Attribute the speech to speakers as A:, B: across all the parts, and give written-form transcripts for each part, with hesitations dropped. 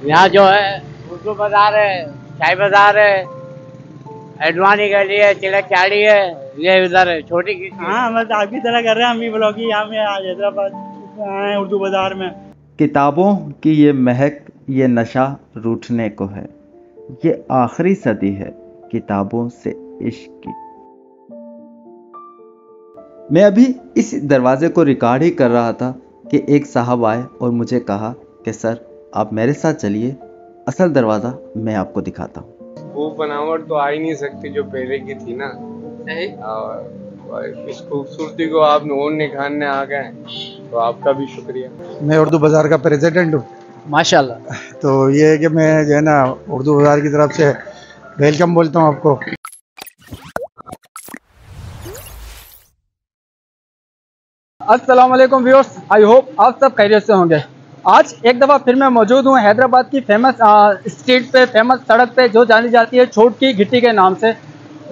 A: यहाँ जो है उर्दू बाजार है, चाय बाजार है, एडवानी गली है, तिलक चाड़ी है, ये उधर है छोटी की।
B: हाँ, बस आपकी तरह कर रहे हैं हम भी ब्लॉगिंग यहाँ में आज हैदराबाद आए हैं उर्दू बाजार में।
C: किताबों की ये महक, ये नशा रूठने को है, ये आखिरी सदी है किताबों से इश्क की। मैं अभी इस दरवाजे को रिकॉर्ड ही कर रहा था कि एक साहब आए और मुझे कहा कि सर आप मेरे साथ चलिए, असल दरवाज़ा मैं आपको दिखाता हूँ।
D: वो बनावट तो आ ही नहीं सकती जो पहले की थी ना। और इस खूबसूरती को आप नूर निखारने आ गए, तो आपका भी शुक्रिया।
E: मैं उर्दू बाज़ार का प्रेसिडेंट हूँ।
B: माशाल्लाह।
E: तो ये है कि मैं जो है ना उर्दू बाज़ार की तरफ से वेलकम बोलता हूँ आपको।
B: अस्सलाम वालेकुम व्यूअर्स, आई होप आप सब खैरियत से होंगे। आज एक दफ़ा फिर मैं मौजूद हूँ हैदराबाद की फेमस स्ट्रीट पे, फेमस सड़क पे जो जानी जाती है छोटकी गिट्टी के नाम से।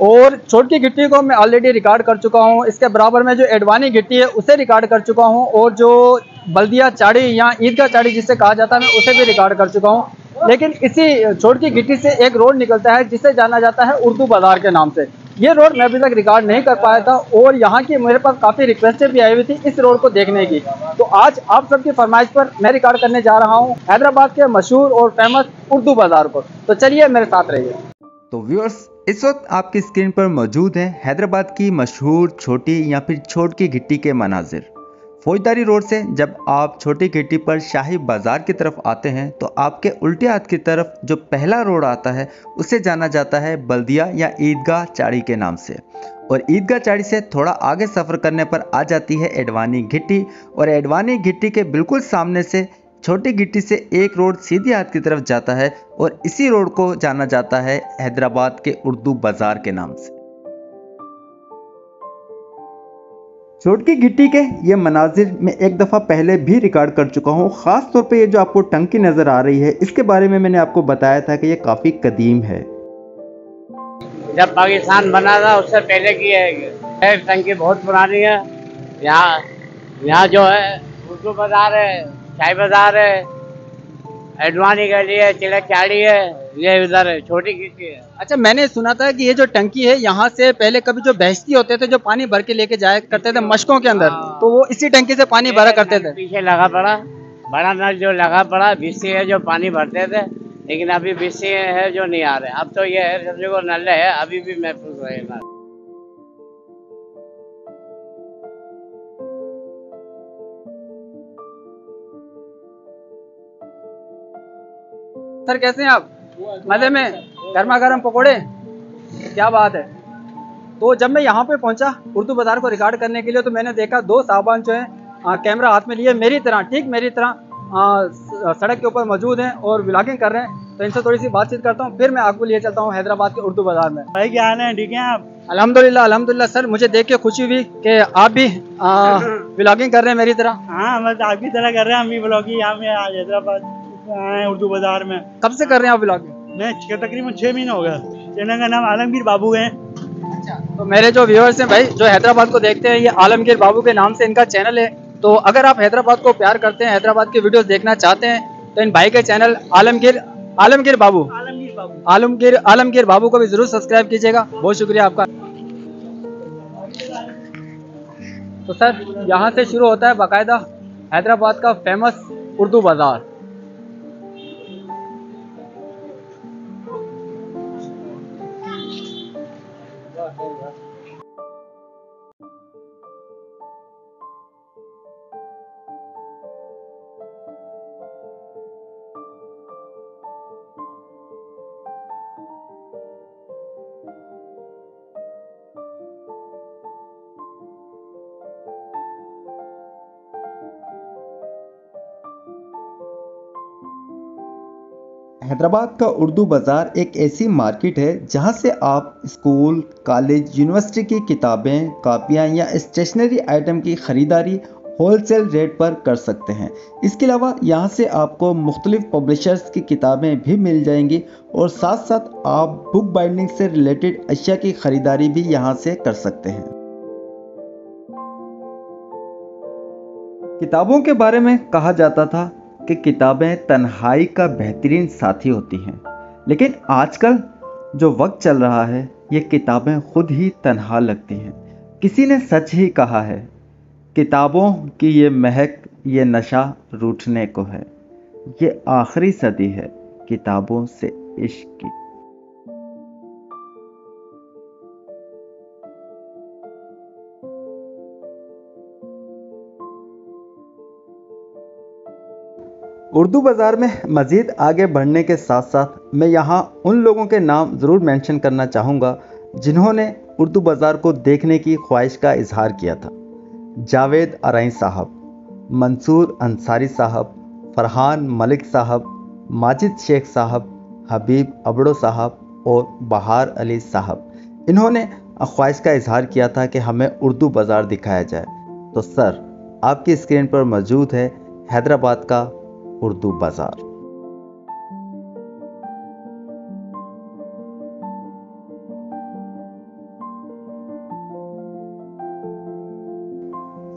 B: और छोटकी गिट्टी को मैं ऑलरेडी रिकॉर्ड कर चुका हूँ, इसके बराबर में जो एडवानी गिट्टी है उसे रिकॉर्ड कर चुका हूँ, और जो बल्दिया चाड़ी या ईदगाह चाड़ी जिसे कहा जाता है मैं उसे भी रिकॉर्ड कर चुका हूँ। लेकिन इसी छोटकी गिट्टी से एक रोड निकलता है जिसे जाना जाता है उर्दू बाज़ार के नाम से। ये रोड मैं अभी तक रिकॉर्ड नहीं कर पाया था, और यहाँ की मेरे पास काफ़ी रिक्वेस्टें भी आई हुई थी इस रोड को देखने की। तो आज आप सबकी फरमाइश पर मैं रिकॉर्ड करने जा रहा हूँ हैदराबाद के मशहूर और फेमस उर्दू बाज़ार को। तो चलिए मेरे साथ रहिए।
C: तो व्यूअर्स, इस वक्त आपकी स्क्रीन पर मौजूद हैं हैदराबाद की मशहूर छोटी या फिर छोटकी गिट्टी के मनाजिर। फौजदारी रोड से जब आप छोटी गिट्टी पर शाही बाज़ार की तरफ आते हैं तो आपके उल्टे हाथ की तरफ जो पहला रोड आता है उसे जाना जाता है बल्दिया या ईदगाह चाड़ी के नाम से। और ईदगाह चाड़ी से थोड़ा आगे सफ़र करने पर आ जाती है एडवानी गिट्टी, और एडवानी गिट्टी के बिल्कुल सामने से छोटी गिट्टी से एक रोड सीधे हाथ की तरफ जाता है, और इसी रोड को जाना जाता है हैदराबाद के उर्दू बाज़ार के नाम से। छोटकी गिट्टी के ये मनाजिर मैं एक दफ़ा पहले भी रिकॉर्ड कर चुका हूँ। ख़ास तौर पे ये जो आपको टंकी नज़र आ रही है इसके बारे में मैंने आपको बताया था कि ये काफ़ी कदीम है।
A: जब पाकिस्तान बना था उससे पहले की है, टंकी बहुत पुरानी है। यहाँ जो है उर्दू बाजार है, चाय बाजार है, एडवानी गली है, तिलक चाड़ी है, ये उधर है छोटी गिट्टी है।
B: अच्छा, मैंने सुना था कि ये जो टंकी है यहाँ से पहले कभी जो बेहस्ती होते थे जो पानी भर के लेके जाया करते थे मशकों के अंदर, तो वो इसी टंकी से पानी भरा करते थे।
A: पीछे लगा पड़ा बड़ा नल जो लगा पड़ा, बीसी है जो पानी भरते थे, लेकिन अभी बीसी है जो नहीं आ रहे। अब तो ये है समझो को नल है, अभी भी महफूज रहेगा।
B: सर कैसे हैं आप? मजे में? गर्मा गर्म पकोड़े, क्या बात है। तो जब मैं यहाँ पे पहुँचा उर्दू बाज़ार को रिकॉर्ड करने के लिए, तो मैंने देखा दो साहबान जो है कैमरा हाथ में लिए मेरी तरह, ठीक मेरी तरह सड़क के ऊपर मौजूद हैं और व्लॉगिंग कर रहे हैं। तो इनसे थोड़ी सी बातचीत करता हूँ, फिर मैं आपको लिए चलता हूँ हैदराबाद के उर्दू बाज़ार में।
E: भाई क्या हाल है, ठीक है आप?
B: अल्हम्दुलिल्लाह अल्हम्दुलिल्लाह। सर मुझे देख के खुशी हुई कि आप भी व्लॉगिंग कर रहे हैं मेरी तरह।
E: हाँ, बस आपकी तरह कर रहे हैं हम भी ब्लॉगिंग यहाँ में आज हैदराबाद आए हैं उर्दू बाज़ार में।
B: कब से कर रहे हैं आप व्लॉगिंग?
E: मैं तकरीबन 6 महीने हो गए। चैनल का नाम आलमगीर बाबू है।
B: तो मेरे जो व्यूअर्स हैं भाई, जो हैदराबाद को देखते हैं, ये आलमगीर बाबू के नाम से इनका चैनल है। तो अगर आप हैदराबाद को प्यार करते हैं, हैदराबाद की वीडियोस देखना चाहते हैं, तो इन भाई के चैनल आलमगीर बाबू को भी जरूर सब्सक्राइब कीजिएगा। बहुत शुक्रिया आपका। तो सर यहाँ से शुरू होता है बाकायदा हैदराबाद का फेमस उर्दू बाज़ार।
C: हैदराबाद का उर्दू बाज़ार एक ऐसी मार्केट है जहां से आप स्कूल, कॉलेज, यूनिवर्सिटी की किताबें, कापियां या स्टेशनरी आइटम की ख़रीदारी होलसेल रेट पर कर सकते हैं। इसके अलावा यहाँ से आपको मुख्तलिफ पब्लिशर्स की किताबें भी मिल जाएंगी, और साथ साथ आप बुक बाइंडिंग से रिलेटेड अशिया की ख़रीदारी भी यहाँ से कर सकते हैं। किताबों के बारे में कहा जाता था कि किताबें तन्हाई का बेहतरीन साथी होती हैं, लेकिन आजकल जो वक्त चल रहा है ये किताबें खुद ही तन्हा लगती हैं। किसी ने सच ही कहा है, किताबों की ये महक, ये नशा रूठने को है। ये आखिरी सदी है किताबों से इश्क की। उर्दू बाज़ार में मज़ीद आगे बढ़ने के साथ साथ मैं यहाँ उन लोगों के नाम ज़रूर मेंशन करना चाहूँगा जिन्होंने उर्दू बाज़ार को देखने की ख्वाहिश का इजहार किया था। जावेद अराई साहब, मंसूर अंसारी साहब, फरहान मलिक साहब, माजिद शेख साहब, हबीब अबड़ो साहब और बहार अली साहब। इन्होंने ख्वाहिश का इजहार किया था कि हमें उर्दू बाज़ार दिखाया जाए। तो सर, आपकी स्क्रीन पर मौजूद है हैदराबाद का उर्दू बाज़ार।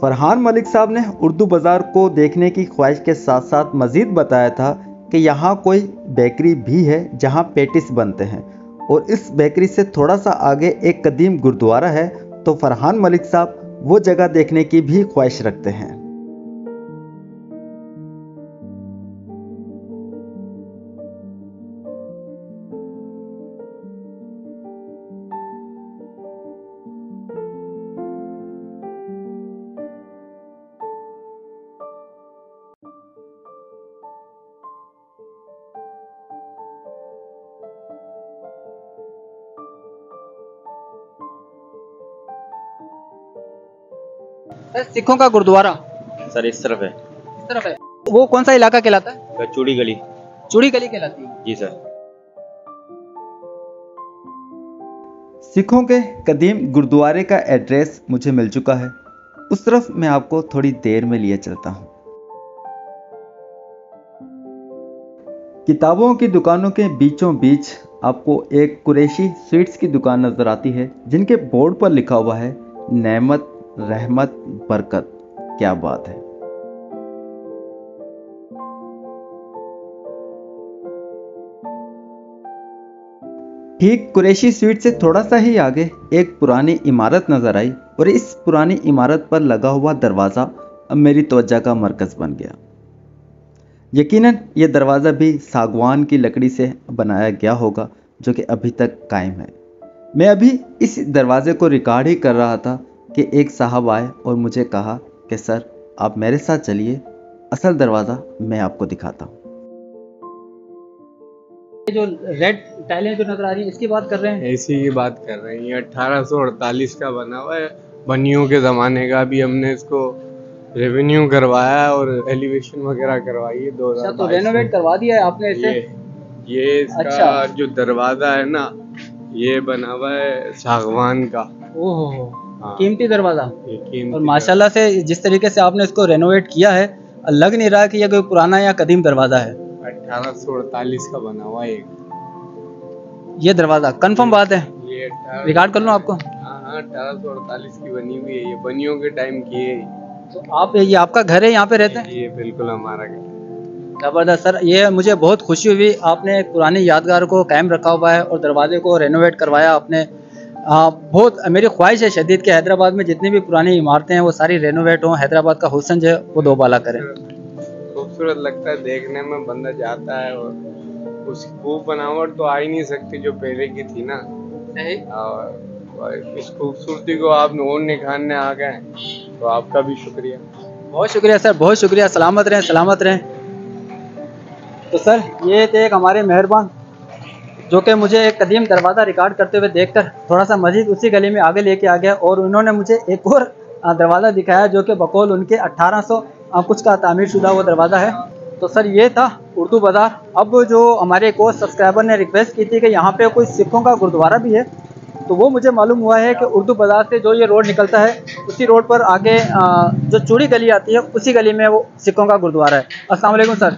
C: फरहान मलिक साहब ने उर्दू बाज़ार को देखने की ख्वाहिश के साथ साथ मज़ीद बताया था कि यहाँ कोई बेकरी भी है जहाँ पेटिस बनते हैं, और इस बेकरी से थोड़ा सा आगे एक कदीम गुरुद्वारा है। तो फरहान मलिक साहब वो जगह देखने की भी ख्वाहिश रखते हैं।
B: सर, सिखों का गुरुद्वारा
F: सर इस तरफ है।
B: इस तरफ है, वो कौन सा इलाका कहलाता है?
F: चूड़ी गली।
B: चूड़ी गली कहलाती है।
F: जी सर।
C: सिखों के कदीम गुरुद्वारे का एड्रेस मुझे मिल चुका है, उस तरफ मैं आपको थोड़ी देर में लिए चलता हूँ। किताबों की दुकानों के बीचों बीच आपको एक कुरैशी स्वीट्स की दुकान नजर आती है, जिनके बोर्ड पर लिखा हुआ है नेमत, रहमत, बरकत। क्या बात है। ठीक कुरैशी स्वीट से थोड़ा सा ही आगे एक पुरानी इमारत नजर आई, और इस पुरानी इमारत पर लगा हुआ दरवाज़ा अब मेरी तवज्जो का मरकज़ बन गया। यकीनन ये दरवाज़ा भी सागवान की लकड़ी से बनाया गया होगा, जो कि अभी तक कायम है। मैं अभी इस दरवाजे को रिकॉर्ड ही कर रहा था कि एक साहब आए और मुझे कहा कि सर, आप मेरे साथ चलिए, असल दरवाज़ा मैं आपको दिखाता हूँ।
B: जो रेड टाइलें जो नजर आ रही है, इसकी बात कर रहे हैं?
D: ऐसी की बात कर रहे हैं। ये 1848 का बना हुआ है, बनियों के ज़माने का। अभी हमने इसको रेवेन्यू करवाया और एलिवेशन वगैरह करवाई है 2022
B: तो रेनोवेट करवा दिया है आपने इसे?
D: ये इसका
B: अच्छा।
D: जो दरवाज़ा है ना, ये बना हुआ है सागवान का।
B: ओहो,
D: हाँ।
B: कीमती दरवाजा।
D: ये कीमती
B: और माशाल्लाह से जिस तरीके से आपने इसको रेनोवेट किया है, लग नहीं रहा कि यह कोई पुराना या कदीम दरवाजा है।
D: 1848 का बना हुआ है
B: ये दरवाजा कंफर्म बात है?
D: ये
B: रिकॉर्ड कर लूं आपको?
D: हाँ, 1848 की बनी हुई है। ये बनियों के टाइम की है।
B: तो आप, ये आपका घर है, यहाँ पे रहते हैं?
D: ये बिल्कुल हमारा घर।
B: जबरदस्त सर, ये मुझे बहुत खुशी हुई। आपने एक पुरानी यादगार को कायम रखा हुआ है और दरवाजे को रेनोवेट करवाया आपने। बहुत मेरी ख्वाहिश है शदीद कि हैदराबाद में जितनी भी पुरानी इमारतें हैं वो सारी रेनोवेट हों, हैदराबाद का हुस्न जो है वो दोबाला करें।
D: खूबसूरत लगता है देखने में, बंदा जाता है और उसकी वो बनावट तो आ ही नहीं सकती जो पहले की थी ना। और इस खूबसूरती को आप और निखारने आ गए, तो आपका भी शुक्रिया।
B: बहुत शुक्रिया सर, बहुत शुक्रिया। सलामत रहें, सलामत रहें। तो सर, ये थे एक हमारे मेहरबान, जो कि मुझे एक कदीम दरवाज़ा रिकॉर्ड करते हुए देखकर थोड़ा सा मजीद उसी गली में आगे लेके आ गया, और उन्होंने मुझे एक और दरवाज़ा दिखाया जो कि बकौल उनके 1800 कुछ का तामीर शुदा वो दरवाज़ा है। तो सर, ये था उर्दू बाज़ार। अब जो हमारे एक और सब्सक्राइबर ने रिक्वेस्ट की थी कि यहाँ पे कोई सिखों का गुरुद्वारा भी है, तो वो मुझे मालूम हुआ है कि उर्दू बाज़ार से जो ये रोड निकलता है, उसी रोड पर आगे जो चूड़ी गली आती है, उसी गली में वो सिखों का गुरुद्वारा है। अस्सलाम वालेकुम सर।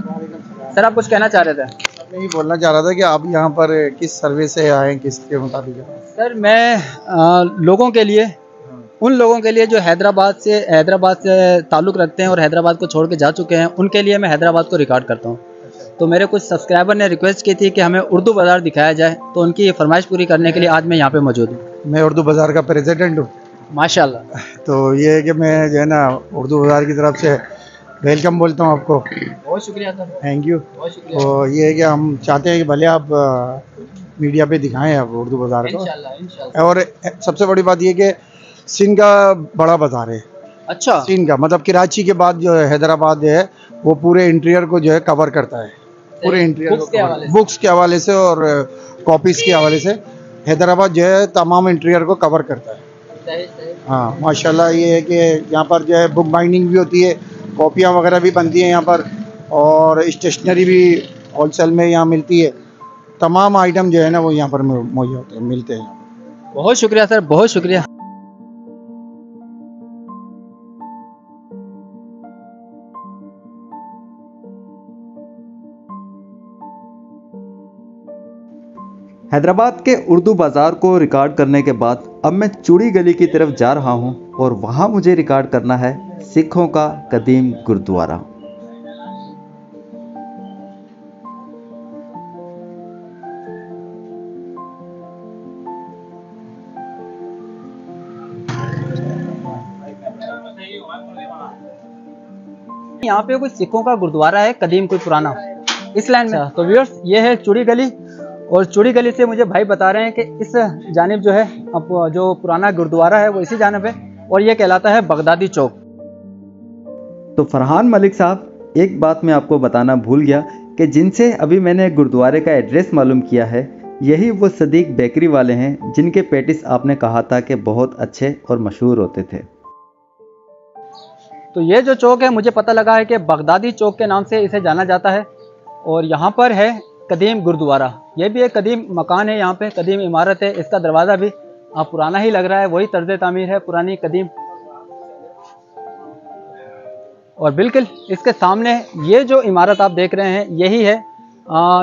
B: सर, आप कुछ कहना चाह रहे थे?
G: मैं ये बोलना चाह रहा था कि आप यहाँ पर किस सर्वे से आए, किसके मुताबिक?
B: सर, मैं लोगों के लिए उन लोगों के लिए जो हैदराबाद से ताल्लुक़ रखते हैं और हैदराबाद को छोड़ के जा चुके हैं, उनके लिए मैं हैदराबाद को रिकॉर्ड करता हूँ। तो मेरे कुछ सब्सक्राइबर ने रिक्वेस्ट की थी कि हमें उर्दू बाज़ार दिखाया जाए, तो उनकी ये फरमाइश पूरी करने के लिए आज मैं यहाँ पे मौजूद हूँ।
G: मैं उर्दू बाज़ार का प्रेसिडेंट हूँ।
B: माशाल्लाह।
G: तो ये है कि मैं जो है ना उर्दू बाज़ार की तरफ से वेलकम बोलता हूँ आपको।
B: बहुत शुक्रिया सर।
G: Thank you.
B: बहुत शुक्रिया।
G: तो ये है कि हम चाहते हैं कि भले आप मीडिया पे दिखाएं आप उर्दू बाज़ार को।
B: इंशाल्लाह।
G: और सबसे बड़ी बात ये कि सिंध का बड़ा बाज़ार है।
B: अच्छा।
G: सिंध का मतलब कराची के बाद जो है हैदराबाद है वो पूरे इंटीरियर को जो है कवर करता है। पूरे इंटीरियर बुक्स के हवाले से और कॉपीज़ के हवाले से हैदराबाद जो है तमाम इंटीरियर को कवर करता है। हाँ माशाल्लाह। ये है कि यहाँ पर जो है बुक बाइंडिंग भी होती है, कॉपियाँ वगैरह भी बनती हैं यहाँ पर, और स्टेशनरी भी होलसेल में यहाँ मिलती है। तमाम आइटम जो है ना वो यहाँ पर मौजूद होते हैं, मिलते हैं।
B: बहुत शुक्रिया सर, बहुत शुक्रिया।
C: हैदराबाद के उर्दू बाज़ार को रिकॉर्ड करने के बाद अब मैं चूड़ी गली की तरफ जा रहा हूं और वहां मुझे रिकॉर्ड करना है सिखों का कदीम गुरुद्वारा।
B: यहाँ पे कोई सिखों का गुरुद्वारा है, कदीम कोई पुराना, इस लाइन में। तो व्यूअर्स ये है चूड़ी गली, और चूड़ी गली से मुझे भाई बता रहे हैं कि इस जानिब जो है अब जो पुराना गुरुद्वारा है वो इसी जानिब है, और ये कहलाता है बगदादी चौक।
C: तो फरहान मलिक साहब, एक बात मैं आपको बताना भूल गया कि जिनसे अभी मैंने गुरुद्वारे का एड्रेस मालूम किया है, यही वो सदीक बेकरी वाले हैं जिनके पेटिस आपने कहा था कि बहुत अच्छे और मशहूर होते थे।
B: तो ये जो चौक है मुझे पता लगा है कि बगदादी चौक के नाम से इसे जाना जाता है, और यहाँ पर है कदीम गुरुद्वारा। ये भी एक कदीम मकान है, यहाँ पे कदीम इमारत है। इसका दरवाज़ा भी पुराना ही लग रहा है, वही तर्ज तामीर है, पुरानी कदीम। और बिल्कुल इसके सामने ये जो इमारत आप देख रहे हैं यही है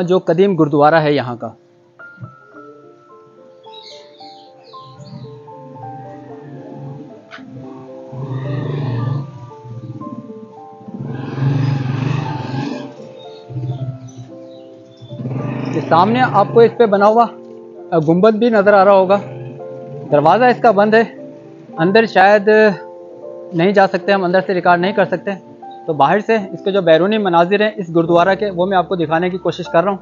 B: जो कदीम गुरुद्वारा है यहाँ का। सामने आपको इस पे बना हुआ गुंबद भी नज़र आ रहा होगा। दरवाज़ा इसका बंद है, अंदर शायद नहीं जा सकते, हम अंदर से रिकॉर्ड नहीं कर सकते। तो बाहर से इसके जो बैरूनी मनाजिर हैं इस गुरुद्वारा के, वो मैं आपको दिखाने की कोशिश कर रहा हूँ।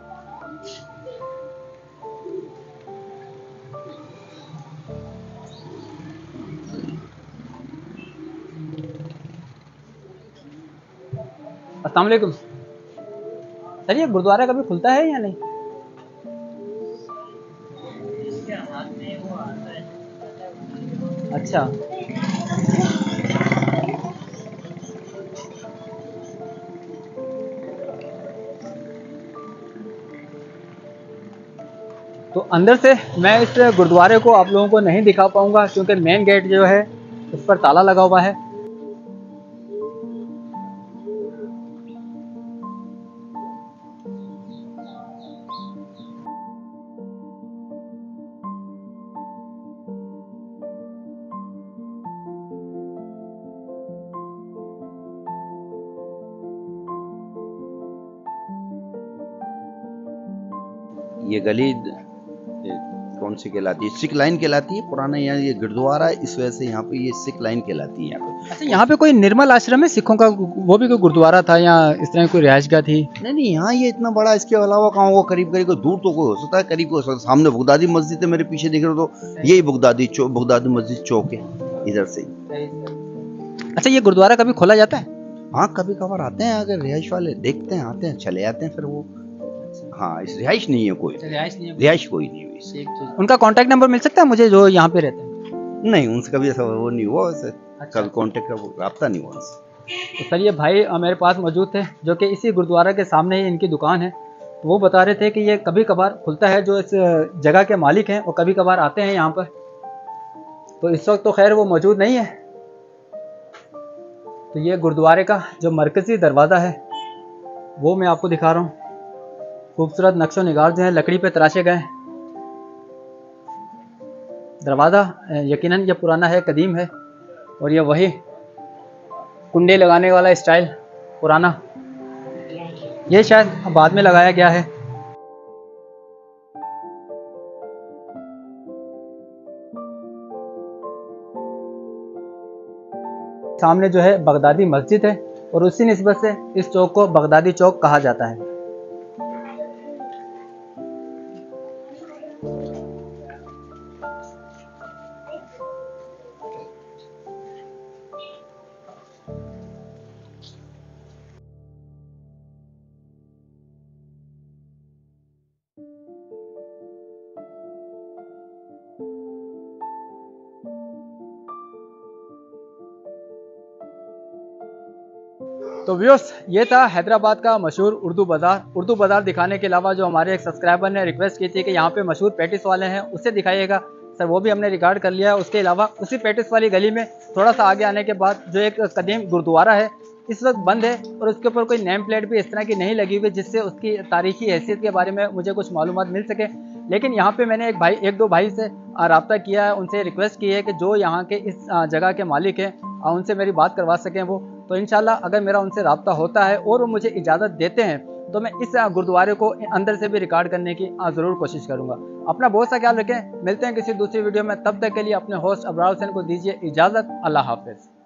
B: अस्सलाम वालेकुम सर, ये गुरुद्वारा कभी खुलता है या नहीं? अच्छा। तो अंदर से मैं इस गुरुद्वारे को आप लोगों को नहीं दिखा पाऊंगा क्योंकि मेन गेट जो है उस पर ताला लगा हुआ है।
F: ये गली कौन सी कहलाती है? सिख लाइन कहलाती है। पुराना यहाँ ये गुरुद्वारा है, इस वजह से यहाँ पे ये सिख लाइन कहलाती है यहाँ पे।
B: अच्छा, यहाँ पे कोई निर्मल आश्रम है सिखों का, वो भी कोई गुरुद्वारा था या इस तरह कोई रिहायशगाह थी?
F: नहीं, यहाँ ये इतना बड़ा, इसके अलावा कहाँ होगा? करीब करीब दूर तो कोई हो सकता है, करीब हो सकता है। सामने बगदादी मस्जिद है, मेरे पीछे देख रहे हो तो यही बगदादी मस्जिद चौक है इधर से।
B: अच्छा, ये गुरुद्वारा कभी खोला जाता है?
F: हाँ, कभी कभार आते हैं, अगर रिहाइश वाले देखते हैं, आते हैं, चले जाते हैं फिर वो। हाँ, इस रिहाइश नहीं है कोई, रिहाइश कोई नहीं हुई।
B: उनका कांटेक्ट नंबर मिल सकता है मुझे, जो यहाँ पे रहते हैं?
F: नहीं, उनसे कभी ऐसा वो नहीं हुआ वैसे। कभी कांटेक्ट रब्ता नहीं हुआ उनसे।
B: तो सर, ये भाई मेरे पास मौजूद थे जो कि इसी गुरुद्वारा के सामने ही इनकी दुकान है। तो वो बता रहे थे कि ये कभी कभार खुलता है, जो इस जगह के मालिक हैं वो कभी कभार आते हैं यहाँ पर। तो इस वक्त तो खैर वो मौजूद नहीं है। तो ये गुरुद्वारे का जो मरकज़ी दरवाज़ा है वो मैं आपको दिखा रहा हूँ। खूबसूरत नक्शो निगार जो है लकड़ी पे तराशे गए हैं। दरवाज़ा यकीनन ये पुराना है, कदीम है। और ये वही कुंडी लगाने वाला स्टाइल पुराना, ये शायद बाद में लगाया गया है। सामने जो है बगदादी मस्जिद है और उसी निस्बत से इस चौक को बगदादी चौक कहा जाता है। तो व्यूअर्स, ये था हैदराबाद का मशहूर उर्दू बाज़ार। उर्दू बाज़ार दिखाने के अलावा जो हमारे एक सब्सक्राइबर ने रिक्वेस्ट की थी कि यहाँ पे मशहूर पैटिस वाले हैं उससे दिखाइएगा, सर वो भी हमने रिकॉर्ड कर लिया है। उसके अलावा उसी पैटिस वाली गली में थोड़ा सा आगे आने के बाद जो एक कदीम गुरुद्वारा है इस वक्त बंद है और उसके ऊपर कोई नेम प्लेट भी इस तरह की नहीं लगी हुई जिससे उसकी तारीखी हैसियत के बारे में मुझे कुछ मालूमात मिल सके। लेकिन यहाँ पे मैंने एक दो भाई से रब्ता किया है, उनसे रिक्वेस्ट की है कि जो यहाँ के इस जगह के मालिक हैं उनसे मेरी बात करवा सकें वो। तो इंशाल्लाह अगर मेरा उनसे रब्ता होता है और वो मुझे इजाज़त देते हैं तो मैं इस गुरुद्वारे को अंदर से भी रिकॉर्ड करने की ज़रूर कोशिश करूँगा। अपना बहुत सा ख्याल रखें, मिलते हैं किसी दूसरी वीडियो में, तब तक के लिए अपने होस्ट अबरार हुसैन को दीजिए इजाज़त। अल्लाह हाफ़िज़।